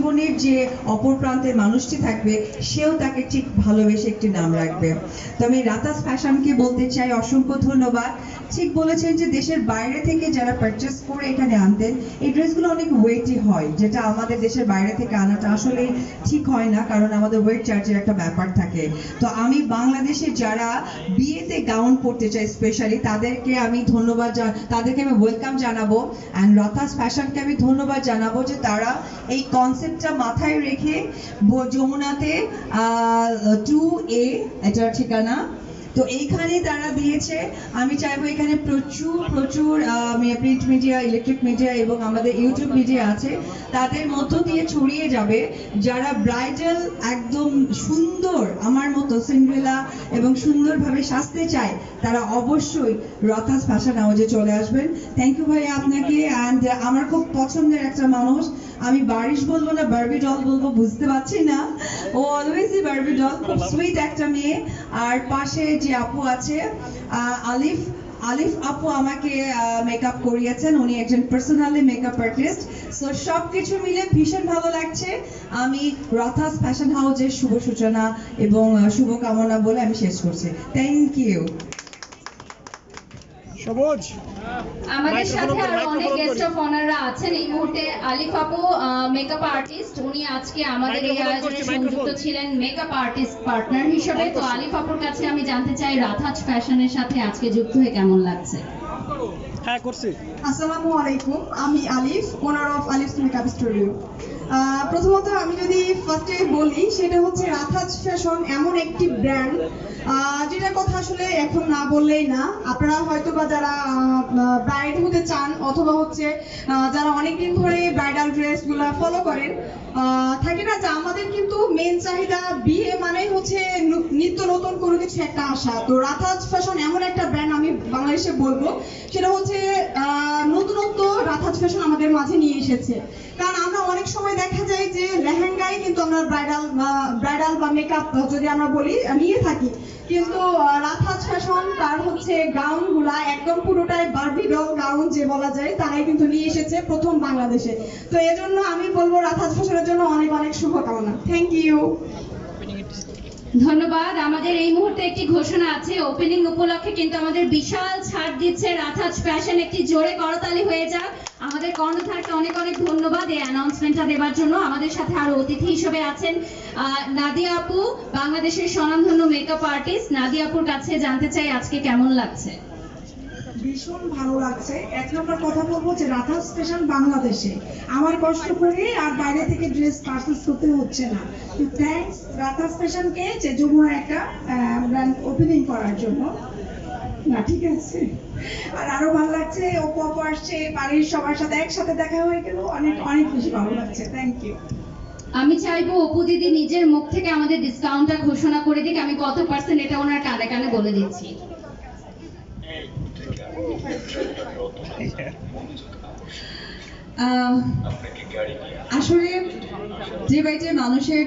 জীবনের যে অপর প্রান্তের মানুষটি থাকবে সেও তাকে ঠিক ভালোবেসে একটি নাম রাখবে। তো আমি রাতাস ফ্যাশনকে বলতে চাই অসংখ্য ধন্যবাদ। ঠিক বলেছেন যে দেশের বাইরে থেকে যারা পারচেস করে এখানে আনতেন, এই ড্রেসগুলো অনেক ওয়েটি হয়, যেটা আমাদের দেশের বাইরে থেকে আনাটা আসলে ঠিক হয় না, কারণ আমাদের ওয়েট চার্জের একটা ব্যাপার থাকে। তো আমি বাংলাদেশে যারা বিয়েতে গাউন পরতে চাই স্পেশালি তাদেরকে আমি তাদেরকে আমি ওয়েলকাম জানাবো। অ্যান্ড রাতাস ফ্যাশনকে আমি ধন্যবাদ জানাবো যে তারা এই কনসেপ্টটা মাথায় রেখে যমুনাতে 2A এটার ঠিকানা, তো এইখানে তারা দিয়েছে। আমি চাইবো এখানে প্রচুর প্রচুর প্রিন্ট মিডিয়া, ইলেকট্রিক মিডিয়া এবং আমাদের ইউটিউব মিডিয়া আছে, তাদের মধ্য দিয়ে ছড়িয়ে যাবে। যারা ব্রাইডাল একদম সুন্দর আমার মতো সিন্ড্রেলা এবং সুন্দরভাবে সাজতে চায় তারা অবশ্যই রাতাস ফ্যাশন হাউসে চলে আসবেন। থ্যাংক ইউ ভাইয়া আপনাকে। অ্যান্ড আমার খুব পছন্দের একটা মানুষ, আমি বারিশ বলবো না বারবি ডল বলবো বুঝতে পারছি না, ও অলওয়েজই বারবি ডল, খুব সুইট একটা মেয়ে। আর পাশে যে আপু আছে আলিফ আপু আমাকে মেকআপ করিয়েছেন, উনি একজন পার্সোনালি মেকআপ আর্টিস্ট। সো সবকিছু মিলে ভীষণ ভালো লাগছে। আমি রাতাস ফ্যাশন হাউসের শুভ সূচনা এবং শুভকামনা বলে আমি শেষ করছি। Thank you. সবুজ আমাদের সাথে আরো অনেক গেস্ট অফ অনাররা আছেন এই মুহূর্তে। আলিফ আপু মেকআপ আর্টিস্ট, উনি আজকে আমাদের এই আয়োজনে সংযুক্ত ছিলেন মেকআপ আর্টিস্ট পার্টনার হিসেবে। তো আলিফ আপুর কাছে আমি জানতে চাই রাতাস ফ্যাশনের সাথে আজকে যুক্ত হয়ে কেমন লাগছে। হ্যাঁ করছি। আসসালামু আলাইকুম, আমি আলিফ, ওনার অফ আলিফস মেকআপ স্টুডিও। প্রথমত আমি যদি ফার্স্টে বলি সেটা হচ্ছে রাতাস ফ্যাশন এমন একটি ব্র্যান্ড যেটার কথা আসলে এখন না বললেই না। আপনারা হয়তো বা যারা ব্রাইড হতে চান অথবা হচ্ছে যারা অনেকদিন ধরে ব্রাইডাল ড্রেসগুলো ফলো করেন, থাকে না যে আমাদের কিন্তু মেন চাহিদা বিয়ে মানেই হচ্ছে নিত্য নতুন কোনো কিছু একটা আসা। তো রাতাস ফ্যাশন এমন একটা ব্র্যান্ড আমি বাংলাদেশে বলবো, সেটা হচ্ছে নতুনত্ব রাতাস ফ্যাশন আমাদের মাঝে নিয়ে এসেছে। কারণ আমরা অনেক সময় দেখা যায় যে লেহেঙ্গাই কিন্তু আমরা ব্রাইডাল বা মেকআপ যদি আমরা বলি নিয়ে থাকি, কিন্তু রাতাস ফ্যাশন তার হচ্ছে গাউন গুলা একদম পুরোটাই বারবি ডল গাউন যে বলা যায়, তারাই কিন্তু নিয়ে এসেছে প্রথম বাংলাদেশে। তো এজন্য আমি বলবো রাতাস ফ্যাশনের জন্য অনেক অনেক শুভকামনা। Thank you. ধন্যবাদ। আমাদের এই মুহূর্তে একটি ঘোষণা আছে, ওপেনিং উপলক্ষে কিন্তু আমাদের বিশাল ছাড় দিচ্ছে রাতাস ফ্যাশন। একটি জোরে করতালি হয়ে যাক। আমাদের কর্ণধারকে অনেক অনেক ধন্যবাদ এই অ্যানাউন্সমেন্টটা দেওয়ার জন্য। আমাদের সাথে আরো অতিথি হিসেবে আছেন নাদিয়া আপু, বাংলাদেশের স্বনামধন্য মেকআপ আর্টিস্ট। নাদিয়া আপুর কাছে জানতে চাই আজকে কেমন লাগছে। ভীষণ ভালো লাগছে। এক নম্বর কথা বলবো যে রাতাস ফ্যাশন বাংলাদেশে আমার কষ্ট করে আর বাইরে থেকে ড্রেস পারচেজ করতে হচ্ছে না। তো থ্যাঙ্কস রাতাস ফ্যাশনকে যে যমুনা একটা ব্র্যান্ড ওপেনিং করার জন্য। না ঠিক আছে, আর আরো ভালো লাগছে অপু আপু আসছে, বাড়ির সবার সাথে একসাথে দেখা হয়ে গেল, অনেক অনেক বেশি ভালো লাগছে। Thank you. আমি চাইবো অপু দিদি নিজের মুখ থেকে আমাদের ডিসকাউন্টটা ঘোষণা করে দিক। আমি কত পার্সেন্ট এটা ওনার কানে কানে বলে দিচ্ছি। আসলে যে বাড়িতে মানুষের